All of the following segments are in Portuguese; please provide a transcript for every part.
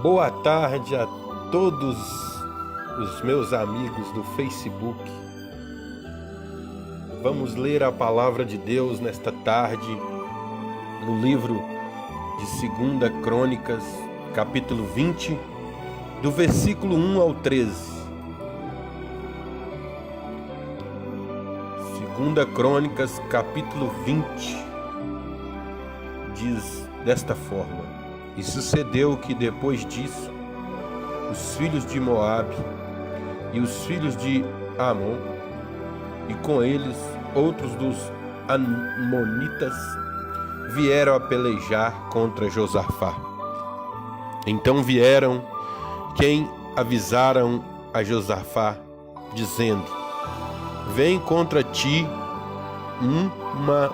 Boa tarde a todos os meus amigos do Facebook. Vamos ler a palavra de Deus nesta tarde no livro de 2 Crônicas, capítulo 20, do versículo 1 ao 13. 2 Crônicas, capítulo 20, diz desta forma: E sucedeu que depois disso, os filhos de Moabe e os filhos de Amon, e com eles outros dos amonitas, vieram a pelejar contra Josafá. Então vieram quem avisaram a Josafá, dizendo: Vem contra ti uma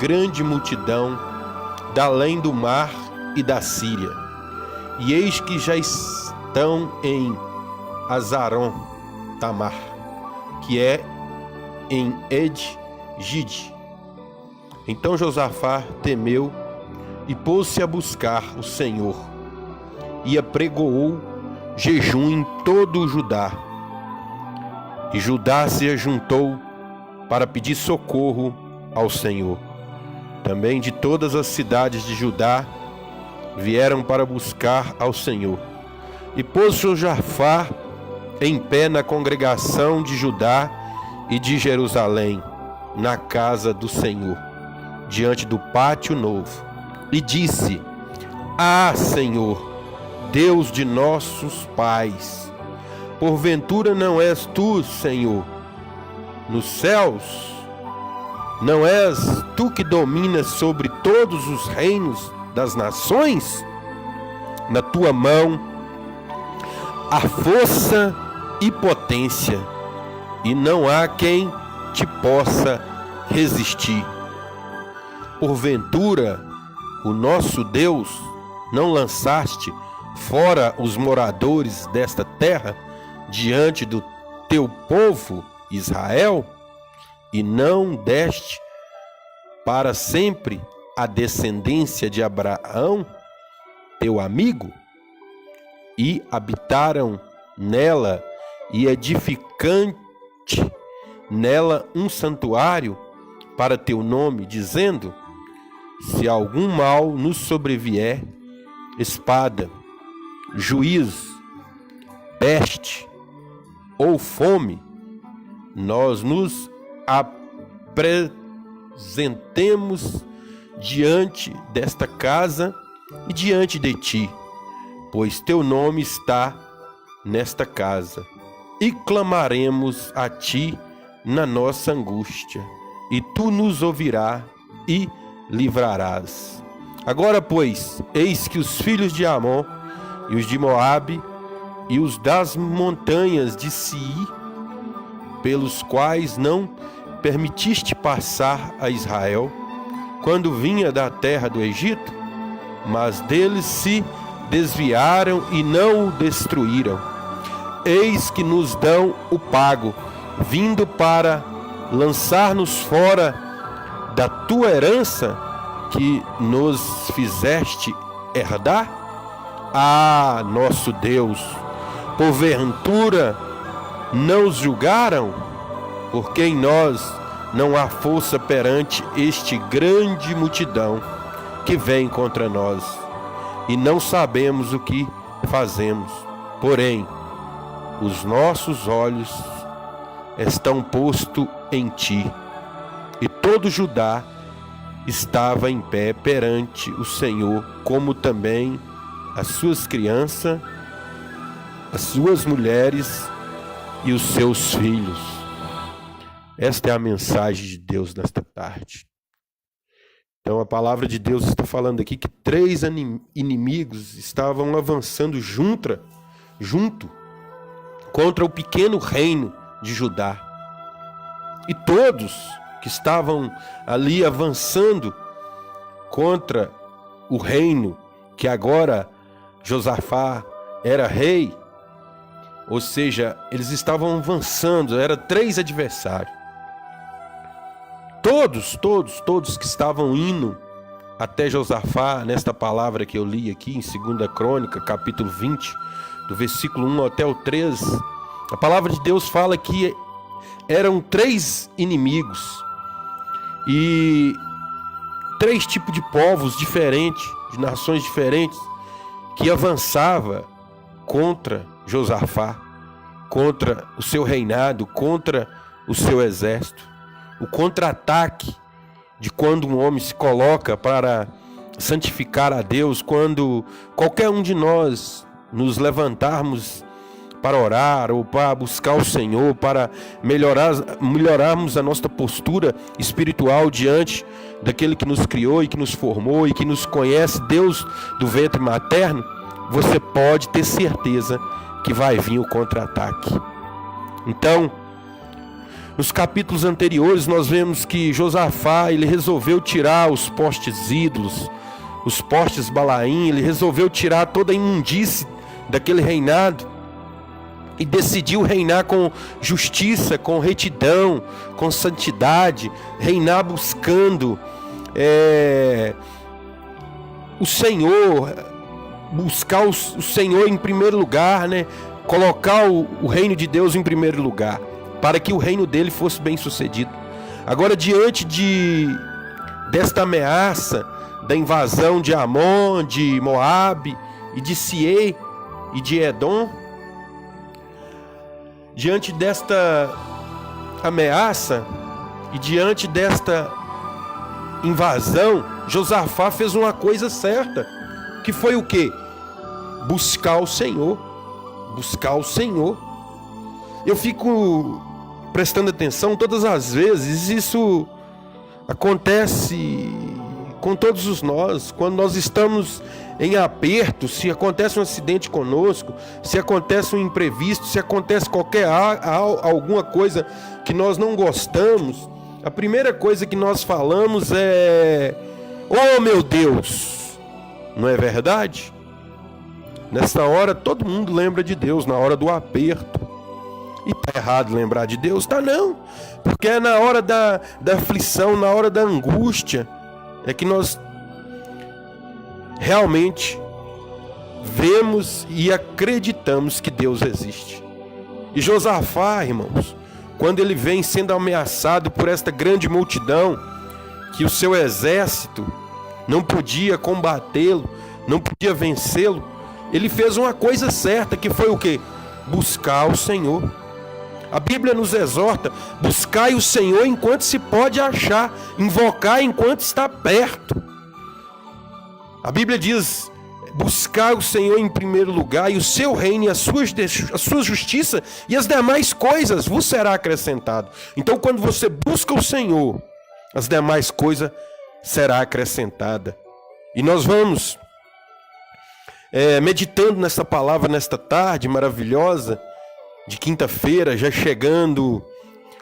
grande multidão da além do mar e da Síria, e eis que já estão em Azaron Tamar, que é em Ed-Gide. Então Josafá temeu e pôs-se a buscar o Senhor, e apregoou jejum em todo o Judá. E Judá se ajuntou para pedir socorro ao Senhor. Também de todas as cidades de Judá vieram para buscar ao Senhor. E pôs Josafá em pé na congregação de Judá e de Jerusalém, na casa do Senhor, diante do pátio novo, e disse: Ah, Senhor, Deus de nossos pais, porventura não és tu, Senhor, nos céus? Não és tu que dominas sobre todos os reinos das nações? Na tua mão há força e potência, e não há quem te possa resistir. Porventura, o nosso Deus, não lançaste fora os moradores desta terra diante do teu povo Israel, e não deste para sempre a descendência de Abraão, teu amigo? E habitaram nela, e edificante nela um santuário para teu nome, dizendo: Se algum mal nos sobrevier, espada, juízo, peste ou fome, nós nos apresentemos diante desta casa e diante de ti, pois teu nome está nesta casa, e clamaremos a ti na nossa angústia, e tu nos ouvirás e livrarás. Agora, pois, eis que os filhos de Amon e os de Moabe e os das montanhas de Seir, pelos quais não permitiste passar a Israel, quando vinha da terra do Egito, mas deles se desviaram e não o destruíram. Eis que nos dão o pago, vindo para lançar-nos fora da tua herança que nos fizeste herdar? Ah, nosso Deus, porventura não os julgaram? Porque em nós não há força perante este grande multidão que vem contra nós, e não sabemos o que fazemos. Porém, os nossos olhos estão postos em ti. E todo Judá estava em pé perante o Senhor, como também as suas crianças, as suas mulheres e os seus filhos. Esta é a mensagem de Deus nesta tarde. Então a palavra de Deus está falando aqui que 3 inimigos estavam avançando junto contra o pequeno reino de Judá. E todos que estavam ali avançando contra o reino que agora Josafá era rei, ou seja, eles estavam avançando, eram 3 adversários. Todos que estavam indo até Josafá, nesta palavra que eu li aqui em 2 Crônica, capítulo 20, do versículo 1 até o 3, a palavra de Deus fala que eram 3 inimigos e 3 tipos de povos diferentes, de nações diferentes, que avançava contra Josafá, contra o seu reinado, contra o seu exército. O contra-ataque de quando um homem se coloca para santificar a Deus, quando qualquer um de nós nos levantarmos para orar ou para buscar o Senhor, para melhorarmos a nossa postura espiritual diante daquele que nos criou e que nos formou e que nos conhece, Deus do ventre materno, você pode ter certeza que vai vir o contra-ataque. Então, nos capítulos anteriores nós vemos que Josafá, ele resolveu tirar os postes ídolos, os postes Balaim, ele resolveu tirar toda a imundície daquele reinado e decidiu reinar com justiça, com retidão, com santidade, reinar buscando o Senhor, buscar o Senhor em primeiro lugar, né? Colocar o reino de Deus em primeiro lugar, para que o reino dele fosse bem sucedido. Agora, diante desta ameaça da invasão de Amon, de Moabe e de Siei e de Edom, diante desta ameaça e diante desta invasão, Josafá fez uma coisa certa, que foi o quê? Buscar o Senhor. Buscar o Senhor. Eu fico prestando atenção todas as vezes, isso acontece com todos nós, quando nós estamos em aperto, se acontece um acidente conosco, se acontece um imprevisto, se acontece alguma coisa que nós não gostamos, a primeira coisa que nós falamos é: oh meu Deus, não é verdade? Nessa hora todo mundo lembra de Deus, na hora do aperto. E tá errado lembrar de Deus? Tá não, porque é na hora da aflição, na hora da angústia, é que nós realmente vemos e acreditamos que Deus existe. E Josafá, irmãos, quando ele vem sendo ameaçado por esta grande multidão, que o seu exército não podia combatê-lo, não podia vencê-lo, ele fez uma coisa certa, que foi o quê? Buscar o Senhor. A Bíblia nos exorta: buscai o Senhor enquanto se pode achar, invocar enquanto está perto. A Bíblia diz: buscar o Senhor em primeiro lugar, e o seu reino e a sua justiça, e as demais coisas vos será acrescentado. Então, quando você busca o Senhor, as demais coisas será acrescentada. E nós vamos meditando nessa palavra nesta tarde maravilhosa de quinta-feira, já chegando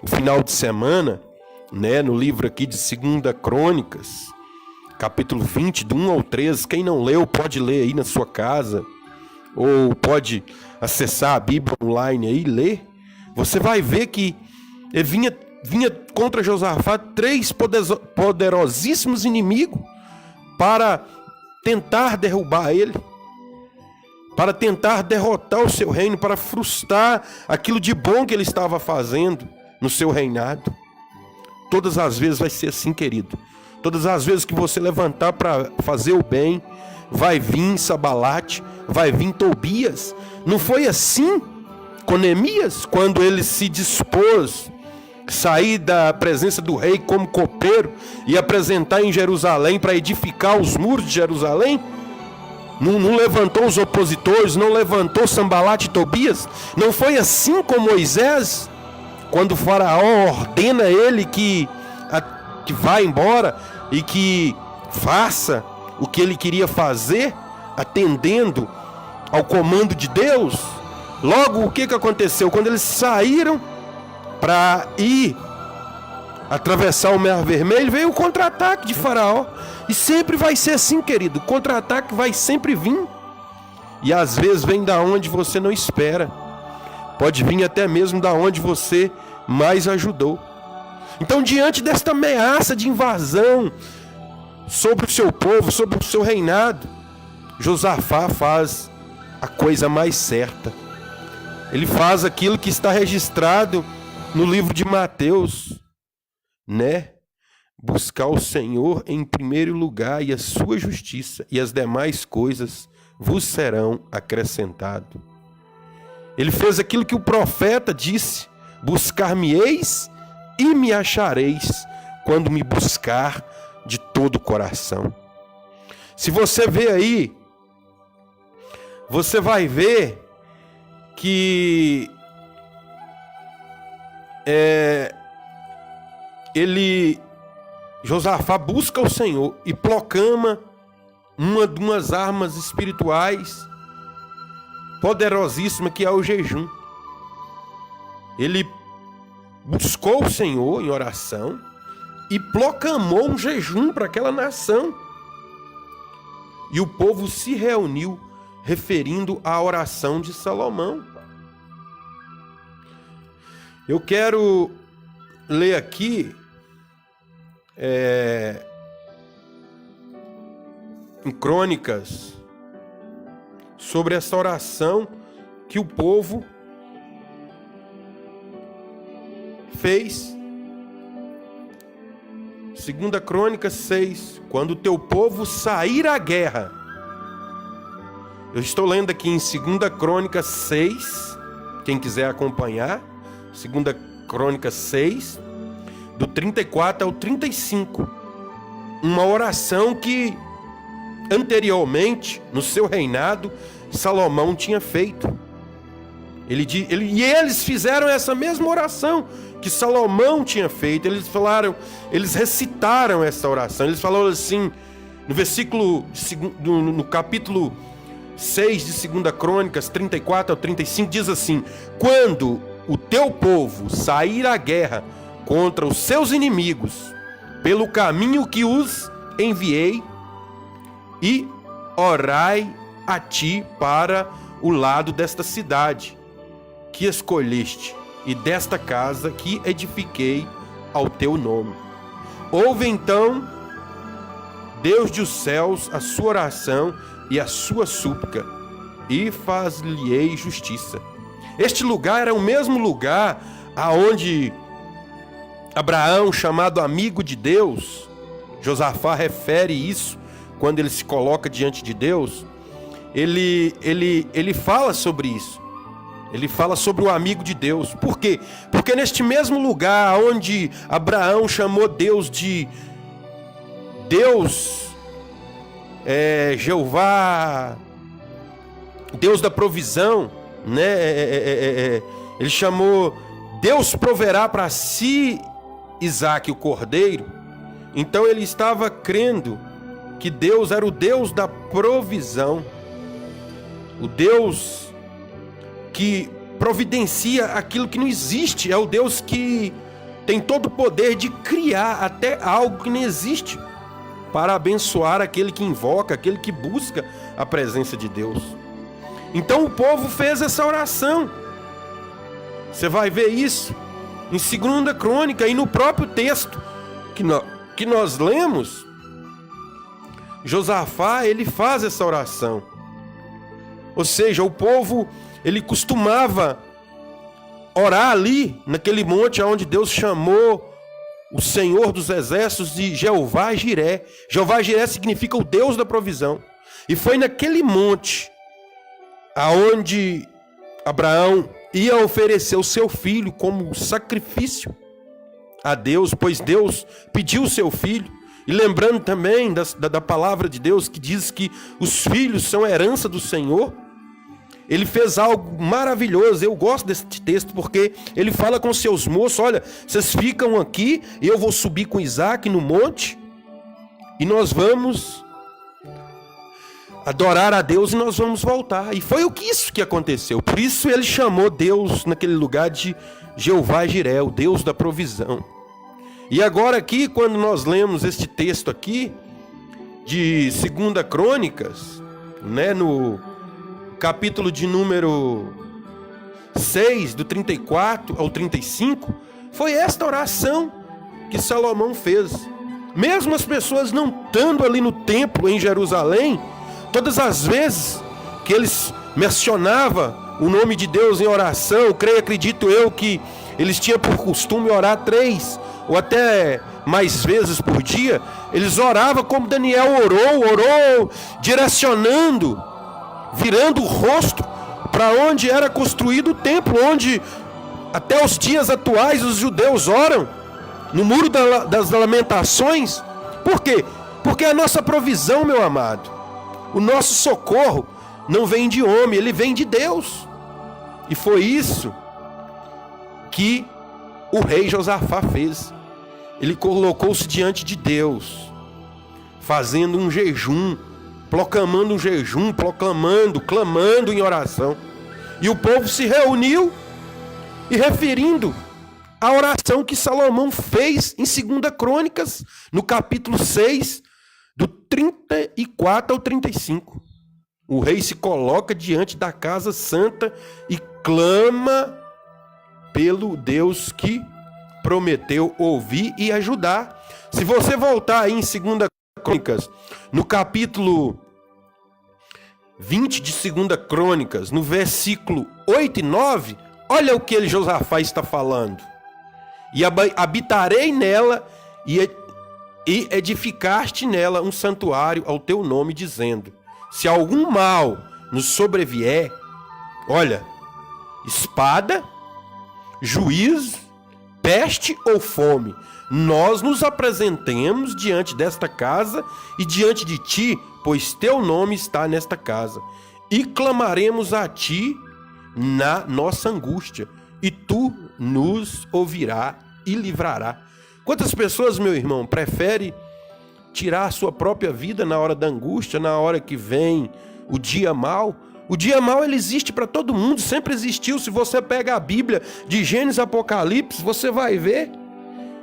o final de semana, né, no livro aqui de 2 Crônicas, capítulo 20, do 1 ao 13. Quem não leu pode ler aí na sua casa, ou pode acessar a Bíblia online aí e ler. Você vai ver que vinha contra Josafá 3 poderosíssimos inimigos para tentar derrubar ele, para tentar derrotar o seu reino, para frustrar aquilo de bom que ele estava fazendo no seu reinado. Todas as vezes vai ser assim, querido. Todas as vezes que você levantar para fazer o bem, vai vir Sambalate, vai vir Tobias. Não foi assim com Neemias, quando ele se dispôs a sair da presença do rei como copeiro e apresentar em Jerusalém para edificar os muros de Jerusalém? Não levantou os opositores, não levantou Sambalate e Tobias? Não foi assim com Moisés, quando o faraó ordena ele que vá embora e que faça o que ele queria fazer, atendendo ao comando de Deus? Logo, o que aconteceu? Quando eles saíram para ir atravessar o Mar Vermelho, veio o contra-ataque de Faraó. E sempre vai ser assim, querido. O contra-ataque vai sempre vir. E às vezes vem da onde você não espera. Pode vir até mesmo da onde você mais ajudou. Então, diante desta ameaça de invasão, sobre o seu povo, sobre o seu reinado, Josafá faz a coisa mais certa. Ele faz aquilo que está registrado no livro de Mateus, né? Buscar o Senhor em primeiro lugar e a sua justiça, e as demais coisas vos serão acrescentadas. Ele fez aquilo que o profeta disse: buscar-me-eis e me achareis, quando me buscar de todo o coração. Se você ver aí, você vai ver que Josafá busca o Senhor e proclama uma de umas armas espirituais poderosíssima, que é o jejum. Ele buscou o Senhor em oração e proclamou um jejum para aquela nação. E o povo se reuniu referindo à oração de Salomão. Eu quero ler aqui em Crônicas sobre essa oração que o povo fez. 2 Crônicas 6, quando o teu povo sair à guerra. Eu estou lendo aqui em 2 Crônicas 6, quem quiser acompanhar, 2 Crônicas 6, do 34 ao 35. Uma oração que anteriormente, no seu reinado, Salomão tinha feito. E eles fizeram essa mesma oração que Salomão tinha feito. Eles recitaram essa oração. Eles falaram assim, no versículo, no capítulo 6 de 2 Crônicas, 34 ao 35, diz assim: quando o teu povo sair à guerra contra os seus inimigos, pelo caminho que os enviei, e orai a ti para o lado desta cidade que escolheste, e desta casa que edifiquei ao teu nome. Ouve então, Deus dos céus, a sua oração e a sua súplica, e faz-lhe justiça. Este lugar era o mesmo lugar aonde Abraão, chamado amigo de Deus, Josafá refere isso quando ele se coloca diante de Deus. Ele fala sobre isso. Ele fala sobre o amigo de Deus. Por quê? Porque neste mesmo lugar onde Abraão chamou Deus de Deus, Jeová, Deus da provisão, né? Ele chamou Deus proverá para si Isaque, o cordeiro. Então ele estava crendo que Deus era o Deus da provisão, o Deus que providencia aquilo que não existe, é o Deus que tem todo o poder de criar até algo que não existe, para abençoar aquele que invoca, aquele que busca a presença de Deus. Então o povo fez essa oração. Você vai ver isso em 2 Crônica, e no próprio texto que nós lemos, Josafá, ele faz essa oração. Ou seja, o povo, ele costumava orar ali, naquele monte onde Deus chamou o Senhor dos exércitos de Jeová Jiré. Jeová Jiré significa o Deus da provisão. E foi naquele monte aonde Abraão ia oferecer o seu filho como sacrifício a Deus, pois Deus pediu o seu filho. E lembrando também da palavra de Deus, que diz que os filhos são herança do Senhor, ele fez algo maravilhoso. Eu gosto desse texto porque ele fala com seus moços: olha, vocês ficam aqui, eu vou subir com Isaque no monte, e nós vamos adorar a Deus e nós vamos voltar. E foi isso que aconteceu. Por isso ele chamou Deus naquele lugar de Jeová Jiré, o Deus da provisão. E agora aqui, quando nós lemos este texto aqui de 2 Crônicas, né, no capítulo de número 6, do 34 ao 35, foi esta oração que Salomão fez. Mesmo as pessoas não estando ali no templo em Jerusalém, todas as vezes que eles mencionavam o nome de Deus em oração, acredito eu que eles tinham por costume orar 3 ou até mais vezes por dia. Eles oravam como Daniel orou direcionando, virando o rosto para onde era construído o templo, onde até os dias atuais os judeus oram, no Muro das Lamentações. Por quê? Porque a nossa provisão, meu amado, o nosso socorro não vem de homem, ele vem de Deus. E foi isso que o rei Josafá fez. Ele colocou-se diante de Deus, fazendo um jejum, proclamando um jejum, clamando em oração. E o povo se reuniu e referindo a oração que Salomão fez em 2 Crônicas, no capítulo 6, do 34 ao 35. O rei se coloca diante da casa santa e clama pelo Deus que prometeu ouvir e ajudar. Se você voltar aí em 2 Crônicas, no capítulo 20 de 2 Crônicas, no versículo 8 e 9, olha o que Josafá está falando. E habitarei nela e edificaste nela um santuário ao teu nome, dizendo: se algum mal nos sobrevier, olha, espada, juízo, peste ou fome, nós nos apresentemos diante desta casa e diante de ti, pois teu nome está nesta casa, e clamaremos a ti na nossa angústia, e tu nos ouvirá e livrará. Quantas pessoas, meu irmão, preferem tirar a sua própria vida na hora da angústia, na hora que vem o dia mau? O dia mau, ele existe para todo mundo, sempre existiu. Se você pega a Bíblia de Gênesis e Apocalipse, você vai ver.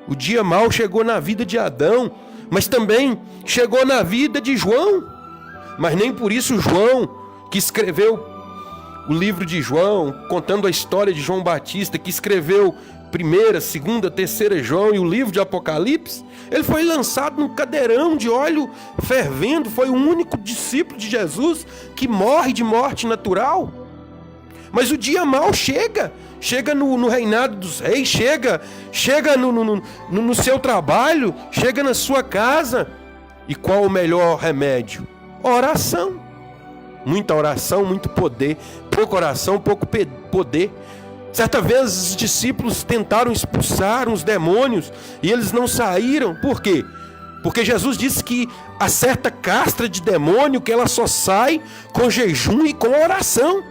O dia mau chegou na vida de Adão, mas também chegou na vida de João. Mas nem por isso João, que escreveu o livro de João, contando a história de João Batista, que escreveu 1ª, 2ª, 3ª João e o livro de Apocalipse, ele foi lançado num cadeirão de óleo fervendo. Foi o único discípulo de Jesus que morre de morte natural. Mas o dia mau chega no reinado dos reis, chega no seu trabalho, chega na sua casa. E qual o melhor remédio? Oração. Muita oração, muito poder. Pouca oração, pouco poder. Certa vez os discípulos tentaram expulsar os demônios e eles não saíram. Por quê? Porque Jesus disse que há certa castra de demônio que ela só sai com jejum e com oração.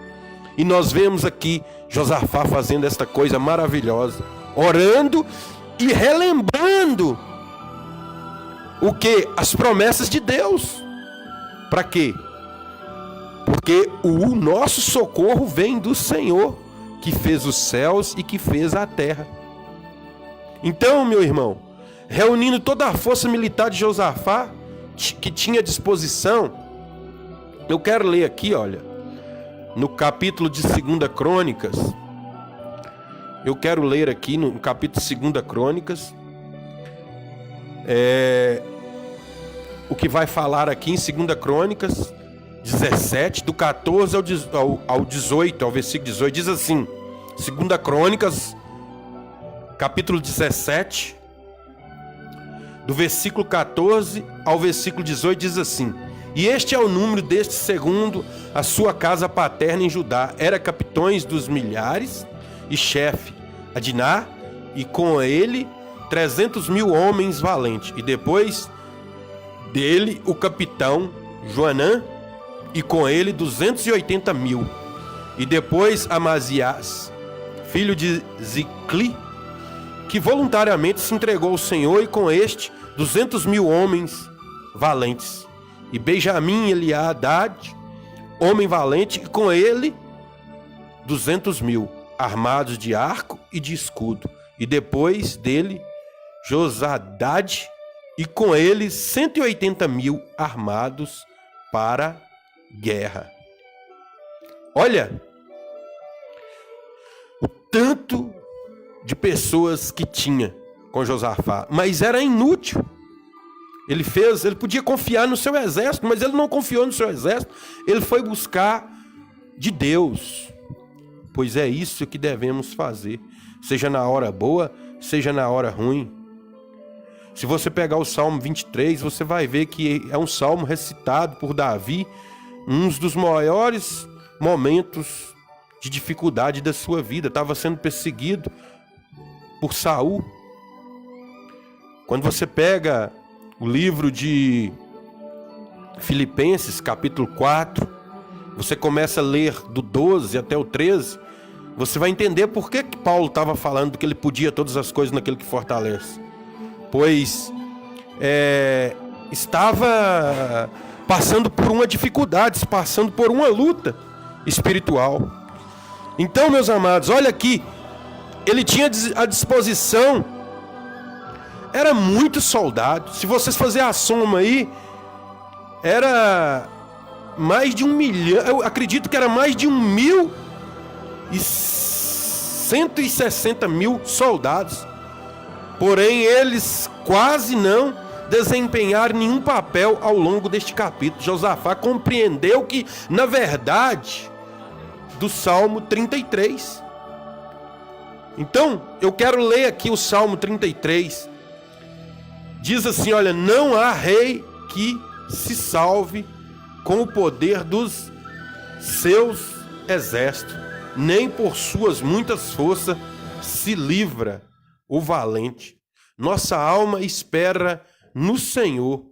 E nós vemos aqui Josafá fazendo esta coisa maravilhosa, orando e relembrando o que? As promessas de Deus. Para quê? Porque o nosso socorro vem do Senhor, que fez os céus e que fez a terra. Então, meu irmão, reunindo toda a força militar de Josafá, que tinha à disposição, eu quero ler aqui, olha, no capítulo de 2 Crônicas, eu quero ler aqui no capítulo de 2 Crônicas, o que vai falar aqui em 2 Crônicas 17, do 14 ao 18, ao versículo 18, diz assim, 2 Crônicas, capítulo 17, do versículo 14 ao versículo 18, diz assim: e este é o número deste segundo a sua casa paterna em Judá. Era capitães dos milhares e chefe Adná, e com ele 300.000 homens valentes. E depois dele o capitão Joanã, e com ele 280.000. E depois Amazias, filho de Zicli, que voluntariamente se entregou ao Senhor, e com este 200.000 homens valentes. E Benjamim Eliadad, homem valente, e com ele 200.000, armados de arco e de escudo. E depois dele Josabade, e com ele 180.000 armados para guerra. Olha o tanto de pessoas que tinha com Josafá, mas era inútil. Ele podia confiar no seu exército, mas ele não confiou no seu exército. Ele foi buscar de Deus. Pois é isso que devemos fazer, seja na hora boa, seja na hora ruim. Se você pegar o Salmo 23, você vai ver que é um salmo recitado por Davi, um dos maiores momentos de dificuldade da sua vida. Estava sendo perseguido por Saul. Quando você pega o livro de Filipenses, capítulo 4, você começa a ler do 12 até o 13, você vai entender por que Paulo estava falando que ele podia todas as coisas naquele que fortalece. Pois estava passando por uma dificuldade, passando por uma luta espiritual. Então, meus amados, olha aqui, ele tinha à disposição, era muito soldado. Se vocês fizerem a soma aí, era mais de 1 milhão, eu acredito que era mais de 1.160.000 soldados. Porém, eles quase não desempenharam nenhum papel ao longo deste capítulo. Josafá compreendeu que, na verdade, do Salmo 33. Então, eu quero ler aqui o Salmo 33. Diz assim, olha, não há rei que se salve com o poder dos seus exércitos, nem por suas muitas forças se livra o valente. Nossa alma espera no Senhor,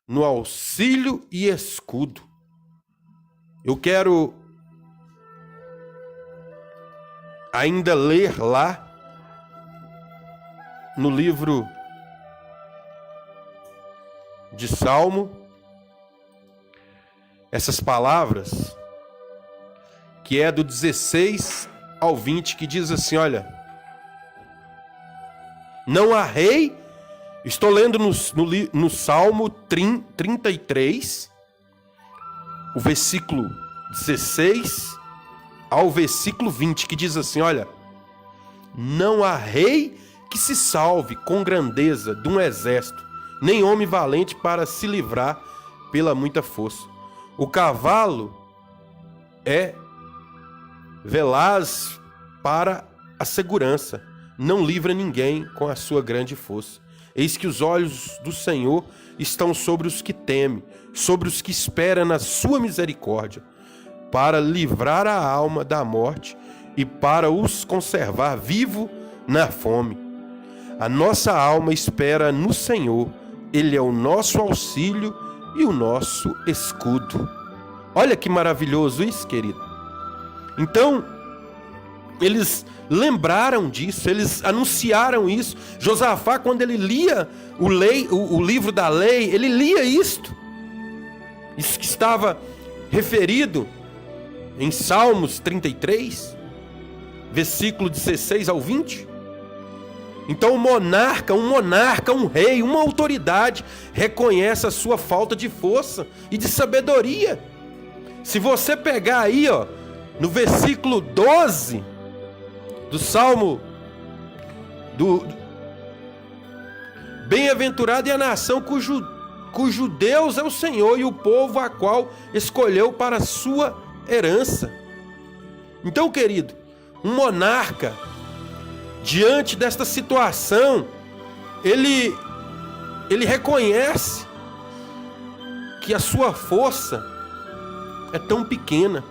no auxílio e escudo. Eu quero ainda ler lá no livro de Salmo essas palavras, que é do 16 ao 20, que diz assim, olha, não há rei, estou lendo no Salmo 33, o versículo 16 ao versículo 20, que diz assim, olha, não há rei que se salve com grandeza de um exército, nem homem valente para se livrar pela muita força. O cavalo é velaz para a segurança, não livra ninguém com a sua grande força. Eis que os olhos do Senhor estão sobre os que temem, sobre os que esperam na sua misericórdia, para livrar a alma da morte e para os conservar vivo na fome. A nossa alma espera no Senhor, Ele é o nosso auxílio e o nosso escudo. Olha que maravilhoso isso, querido. Então, eles lembraram disso, eles anunciaram isso. Josafá, quando ele lia o livro da lei, ele lia isto. Isso que estava referido em Salmos 33, versículo 16 ao 20. Então um monarca, um rei, uma autoridade reconhece a sua falta de força e de sabedoria. Se você pegar aí, no versículo 12 do Salmo bem-aventurado é a nação cujo Deus é o Senhor e o povo a qual escolheu para a sua herança. Então, querido, um monarca, diante desta situação, ele reconhece que a sua força é tão pequena.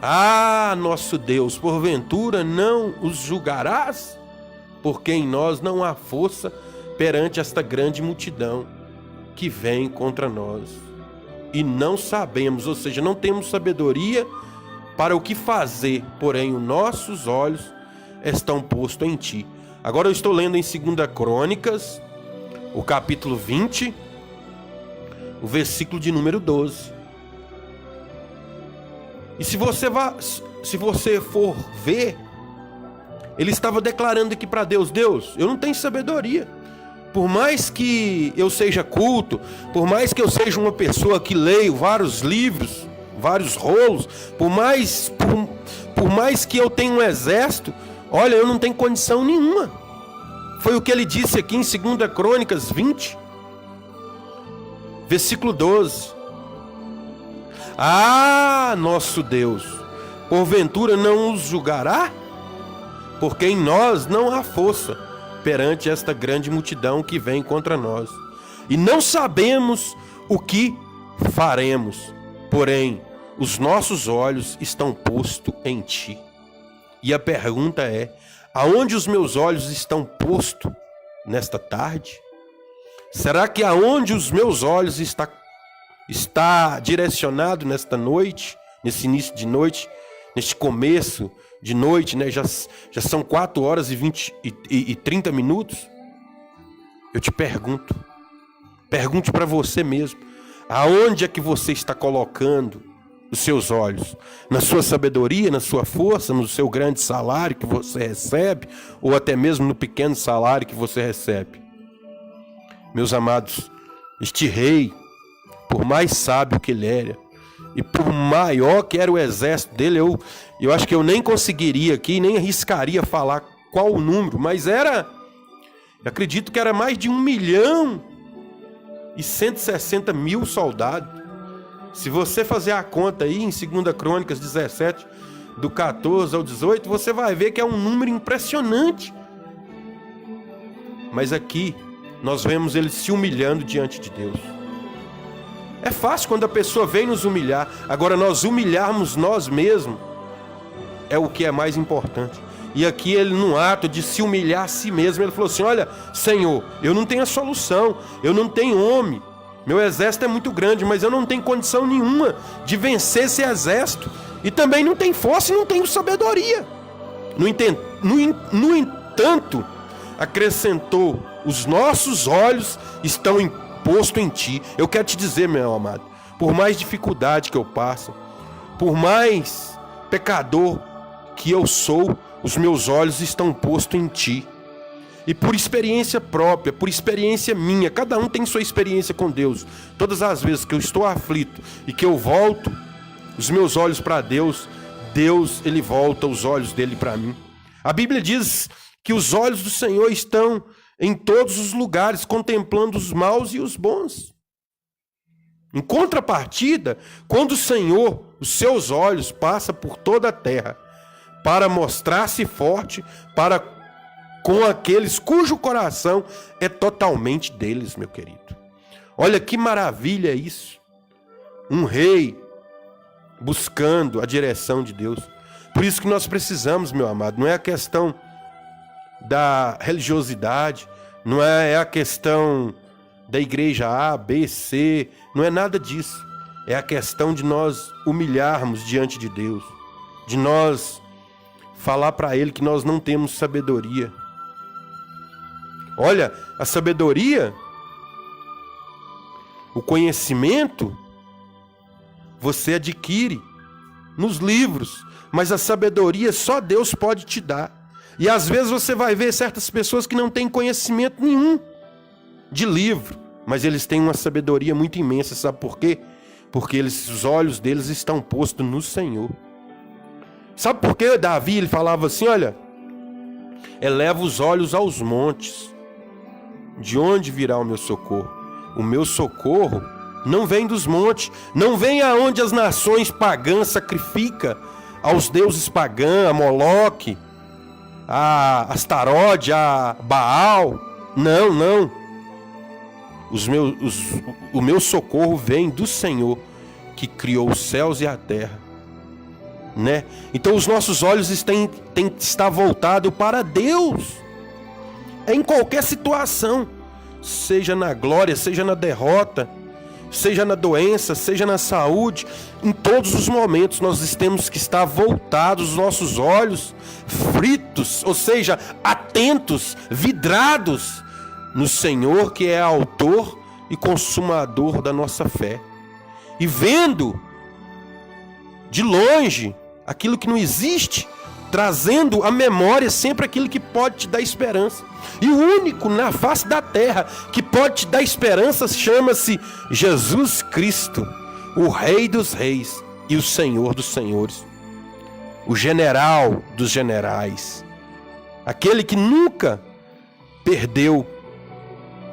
Ah, nosso Deus, porventura não os julgarás? Porque em nós não há força perante esta grande multidão que vem contra nós. E não sabemos, ou seja, não temos sabedoria para o que fazer, porém os nossos olhos estão postos em ti. Agora eu estou lendo em 2 Crônicas, o capítulo 20, o versículo de número 12. E se você for ver, ele estava declarando aqui para Deus, Deus, eu não tenho sabedoria. Por mais que eu seja culto, por mais que eu seja uma pessoa que leio vários livros, vários rolos, por mais que eu tenha um exército, olha, eu não tenho condição nenhuma. Foi o que ele disse aqui em 2 Crônicas 20, Versículo 12. Ah, nosso Deus, porventura não os julgará? Porque em nós não há força perante esta grande multidão que vem contra nós. E não sabemos o que faremos, porém, os nossos olhos estão postos em ti. E a pergunta é: aonde os meus olhos estão postos nesta tarde? Será que aonde os meus olhos está direcionado nesta noite, nesse início de noite, neste começo de noite, né? Já são 4 horas e 30 minutos. Eu te pergunto, pergunte para você mesmo, aonde é que você está colocando os seus olhos? Na sua sabedoria, na sua força, no seu grande salário que você recebe, ou até mesmo no pequeno salário que você recebe? Meus amados, este rei, por mais sábio que ele era, e por maior que era o exército dele, eu acho que eu nem conseguiria aqui, nem arriscaria falar qual o número, mas eu acredito que era mais de 1.160.000 soldados. Se você fazer a conta aí em 2 Crônicas 17, do 14 ao 18, você vai ver que é um número impressionante. Mas aqui, nós vemos ele se humilhando diante de Deus. É fácil quando a pessoa vem nos humilhar. Agora, nós humilharmos nós mesmos é o que é mais importante. E aqui ele, num ato de se humilhar a si mesmo, ele falou assim: olha, Senhor, eu não tenho a solução, eu não tenho homem, meu exército é muito grande, mas eu não tenho condição nenhuma de vencer esse exército, e também não tenho força e não tenho sabedoria. No entanto, acrescentou: os nossos olhos estão postos em ti. Eu quero te dizer, meu amado, por mais dificuldade que eu passo, por mais pecador que eu sou, os meus olhos estão postos em ti. E por experiência própria, por experiência minha, cada um tem sua experiência com Deus. Todas as vezes que eu estou aflito e que eu volto os meus olhos para Deus, Deus, ele volta os olhos dele para mim. A Bíblia diz que os olhos do Senhor estão em todos os lugares, contemplando os maus e os bons. Em contrapartida, quando o Senhor, os seus olhos, passa por toda a terra para mostrar-se forte para com aqueles cujo coração é totalmente deles, meu querido. Olha que maravilha isso. Um rei buscando a direção de Deus. Por isso que nós precisamos, meu amado, não é a questão da religiosidade, não é a questão da igreja A, B, C, não é nada disso. É a questão de nós humilharmos diante de Deus, de nós falar para Ele que nós não temos sabedoria. Olha, a sabedoria, o conhecimento, você adquire nos livros, mas a sabedoria só Deus pode te dar. E às vezes você vai ver certas pessoas que não têm conhecimento nenhum de livro, mas eles têm uma sabedoria muito imensa. Sabe por quê? Porque os olhos deles estão postos no Senhor. Sabe por quê? Davi, ele falava assim: olha, eleva os olhos aos montes, de onde virá o meu socorro? O meu socorro não vem dos montes, não vem aonde as nações pagãs sacrificam aos deuses pagãos, a Moloque, a Astarote, a Baal. Não, não. O meu socorro vem do Senhor, que criou os céus e a terra, né? Então os nossos olhos têm que estar voltados para Deus, em qualquer situação, seja na glória, seja na derrota, seja na doença, seja na saúde. Em todos os momentos nós temos que estar voltados, os nossos olhos fritos, ou seja, atentos, vidrados no Senhor, que é autor e consumador da nossa fé, e vendo de longe aquilo que não existe, trazendo à memória sempre aquilo que pode te dar esperança. E o único na face da terra que pode te dar esperança chama-se Jesus Cristo, o Rei dos Reis e o Senhor dos Senhores, o general dos generais, aquele que nunca perdeu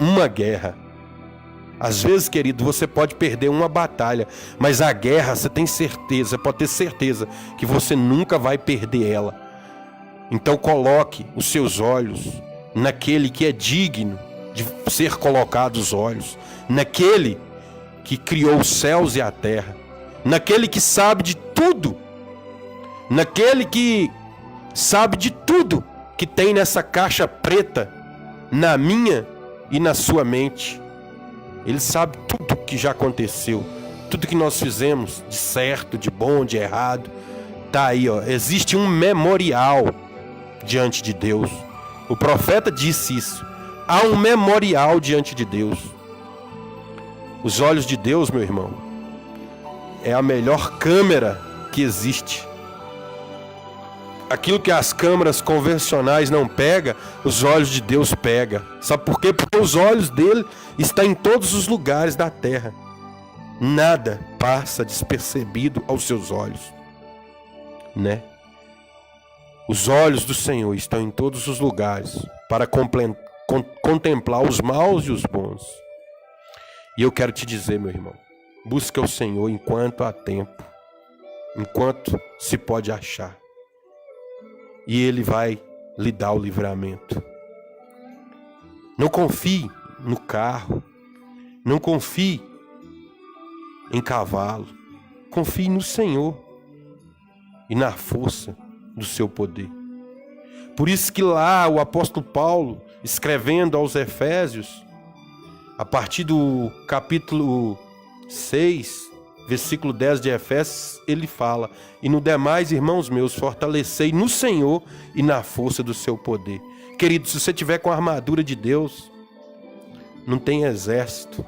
uma guerra. Às vezes, querido, você pode perder uma batalha, mas a guerra, você tem certeza, pode ter certeza que você nunca vai perder ela. Então coloque os seus olhos naquele que é digno de ser colocados os olhos, naquele que criou os céus e a terra, naquele que sabe de tudo, naquele que sabe de tudo que tem nessa caixa preta, na minha e na sua mente. Ele sabe tudo que já aconteceu, tudo que nós fizemos, de certo, de bom, de errado. Tá aí, ó. Existe um memorial diante de Deus. O profeta disse isso. Há um memorial diante de Deus. Os olhos de Deus, meu irmão, é a melhor câmera que existe. Aquilo que as câmeras convencionais não pegam, os olhos de Deus pegam. Sabe por quê? Porque os olhos dele estão em todos os lugares da terra. Nada passa despercebido aos seus olhos, né? Os olhos do Senhor estão em todos os lugares para contemplar os maus e os bons. E eu quero te dizer, meu irmão, busca o Senhor enquanto há tempo, enquanto se pode achar. E Ele vai lhe dar o livramento. Não confie no carro. Não confie em cavalo. Confie no Senhor e na força do seu poder. Por isso que lá o apóstolo Paulo, escrevendo aos Efésios, a partir do capítulo 6, versículo 10 de Efésios, ele fala: e no demais, irmãos meus, fortalecei no Senhor e na força do seu poder. Querido, se você tiver com a armadura de Deus, não tem exército,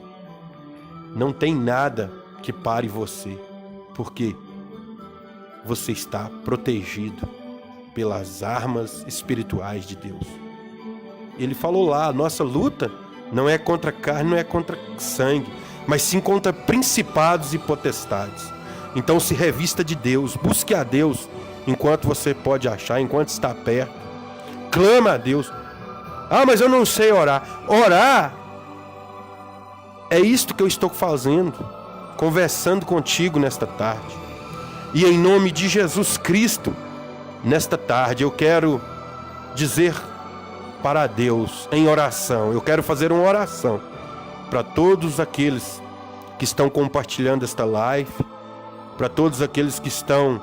não tem nada que pare você, porque você está protegido pelas armas espirituais de Deus. Ele falou lá: a nossa luta não é contra carne, não é contra sangue, mas sim contra principados e potestades. Então se revista de Deus, busque a Deus enquanto você pode achar, enquanto está perto. Clama a Deus. Ah, mas eu não sei orar. Orar é isto que eu estou fazendo, conversando contigo nesta tarde. E em nome de Jesus Cristo, nesta tarde eu quero dizer para Deus em oração, eu quero fazer uma oração para todos aqueles que estão compartilhando esta live, para todos aqueles que estão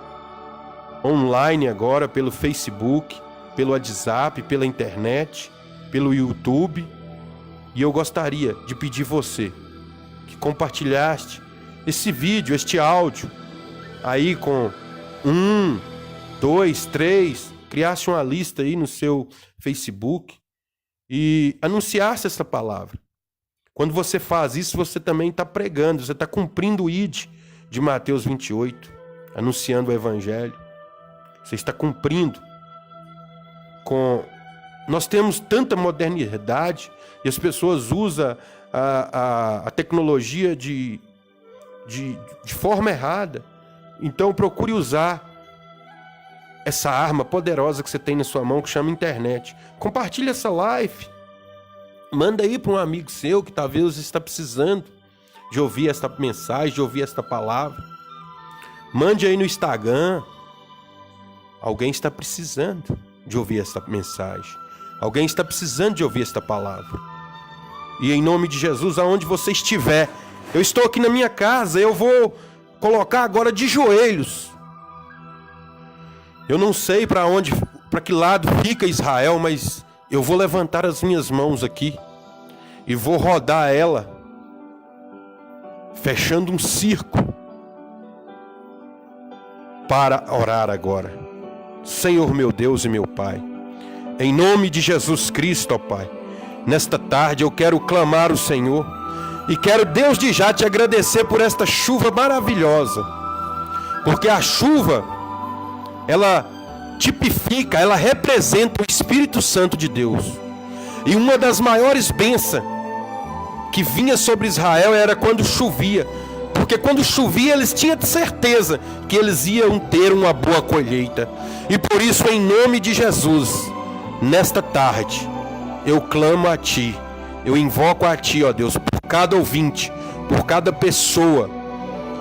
online agora pelo Facebook, pelo WhatsApp, pela internet, pelo YouTube. E eu gostaria de pedir você que compartilhaste esse vídeo, este áudio, aí com 1, 2, 3, criasse uma lista aí no seu Facebook e anunciasse essa palavra. Quando você faz isso, você também está pregando, você está cumprindo o ID de Mateus 28, anunciando o Evangelho. Você está cumprindo com... Nós temos tanta modernidade e as pessoas usam a tecnologia de forma errada. Então procure usar essa arma poderosa que você tem na sua mão, que chama internet. Compartilhe essa live. Manda aí para um amigo seu que talvez está precisando de ouvir esta mensagem, de ouvir esta palavra. Mande aí no Instagram. Alguém está precisando de ouvir esta mensagem. Alguém está precisando de ouvir esta palavra. E em nome de Jesus, aonde você estiver, eu estou aqui na minha casa, eu vou colocar agora de joelhos. Eu não sei para que lado fica Israel, mas eu vou levantar as minhas mãos aqui e vou rodar ela, fechando um círculo para orar agora. Senhor meu Deus e meu Pai, em nome de Jesus Cristo, ó Pai, nesta tarde eu quero clamar o Senhor e quero, Deus de já, te agradecer por esta chuva maravilhosa, porque a chuva, ela tipifica, ela representa o Espírito Santo de Deus. E uma das maiores bênçãos que vinha sobre Israel era quando chovia, porque quando chovia eles tinham certeza que eles iam ter uma boa colheita. E por isso, em nome de Jesus, nesta tarde eu clamo a Ti, eu invoco a Ti, ó Deus, por cada ouvinte, por cada pessoa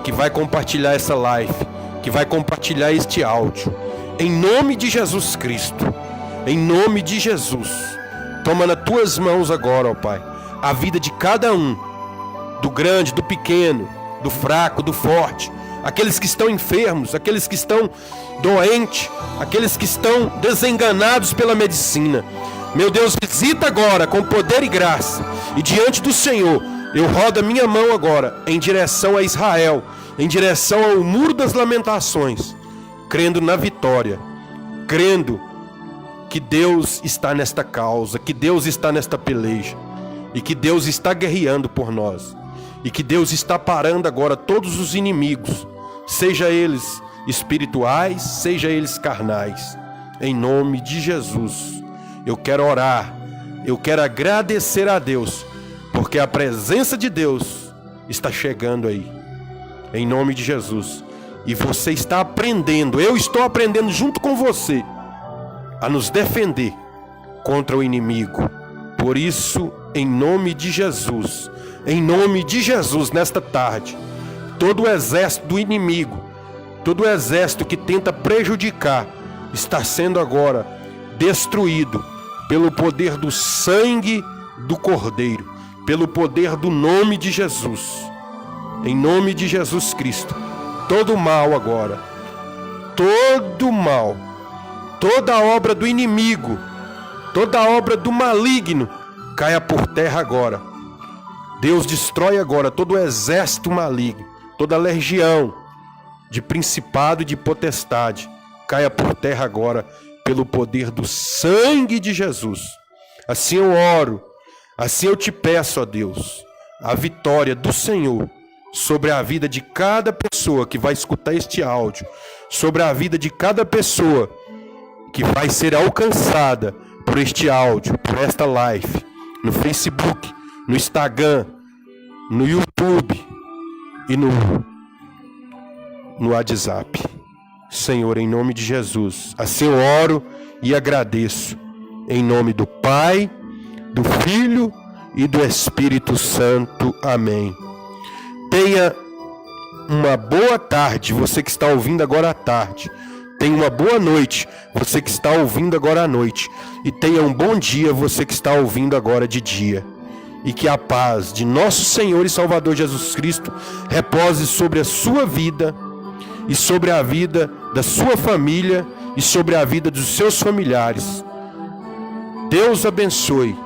que vai compartilhar essa live, que vai compartilhar este áudio. Em nome de Jesus Cristo, em nome de Jesus, toma nas tuas mãos agora, ó Pai, a vida de cada um, do grande, do pequeno, do fraco, do forte, aqueles que estão enfermos, aqueles que estão doentes, aqueles que estão desenganados pela medicina. Meu Deus, visita agora com poder e graça, e diante do Senhor, eu rodo a minha mão agora em direção a Israel, em direção ao Muro das Lamentações, crendo na vitória, crendo que Deus está nesta causa, que Deus está nesta peleja, e que Deus está guerreando por nós, e que Deus está parando agora todos os inimigos, seja eles espirituais, seja eles carnais. Em nome de Jesus, eu quero orar, eu quero agradecer a Deus, porque a presença de Deus está chegando aí, em nome de Jesus. E você está aprendendo, eu estou aprendendo junto com você, a nos defender contra o inimigo. Por isso, em nome de Jesus, nesta tarde, todo o exército do inimigo, todo o exército que tenta prejudicar, está sendo agora destruído pelo poder do sangue do Cordeiro, pelo poder do nome de Jesus. Em nome de Jesus Cristo, todo mal agora, todo mal, toda obra do inimigo, toda obra do maligno, caia por terra agora. Deus destrói agora todo o exército maligno, toda a legião de principado e de potestade, caia por terra agora, pelo poder do sangue de Jesus. Assim eu oro, assim eu te peço, ó Deus, a vitória do Senhor sobre a vida de cada pessoa que vai escutar este áudio, sobre a vida de cada pessoa que vai ser alcançada por este áudio, por esta live, no Facebook, no Instagram, no YouTube e no WhatsApp. Senhor, em nome de Jesus, assim eu oro e agradeço, em nome do Pai, do Filho e do Espírito Santo. Amém. Tenha uma boa tarde, você que está ouvindo agora à tarde. Tenha uma boa noite, você que está ouvindo agora à noite. E tenha um bom dia, você que está ouvindo agora de dia. E que a paz de nosso Senhor e Salvador Jesus Cristo repose sobre a sua vida e sobre a vida da sua família e sobre a vida dos seus familiares. Deus abençoe.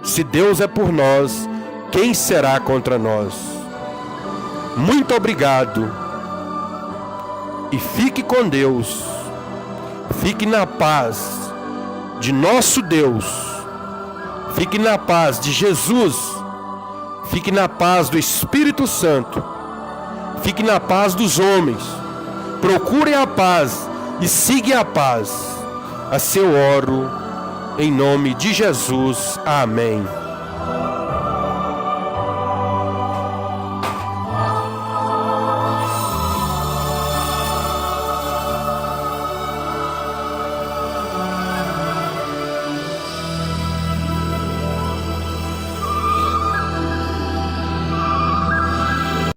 Se Deus é por nós, quem será contra nós? Muito obrigado. E fique com Deus. Fique na paz de nosso Deus. Fique na paz de Jesus. Fique na paz do Espírito Santo. Fique na paz dos homens. Procure a paz e siga a paz. Assim eu oro, em nome de Jesus. Amém.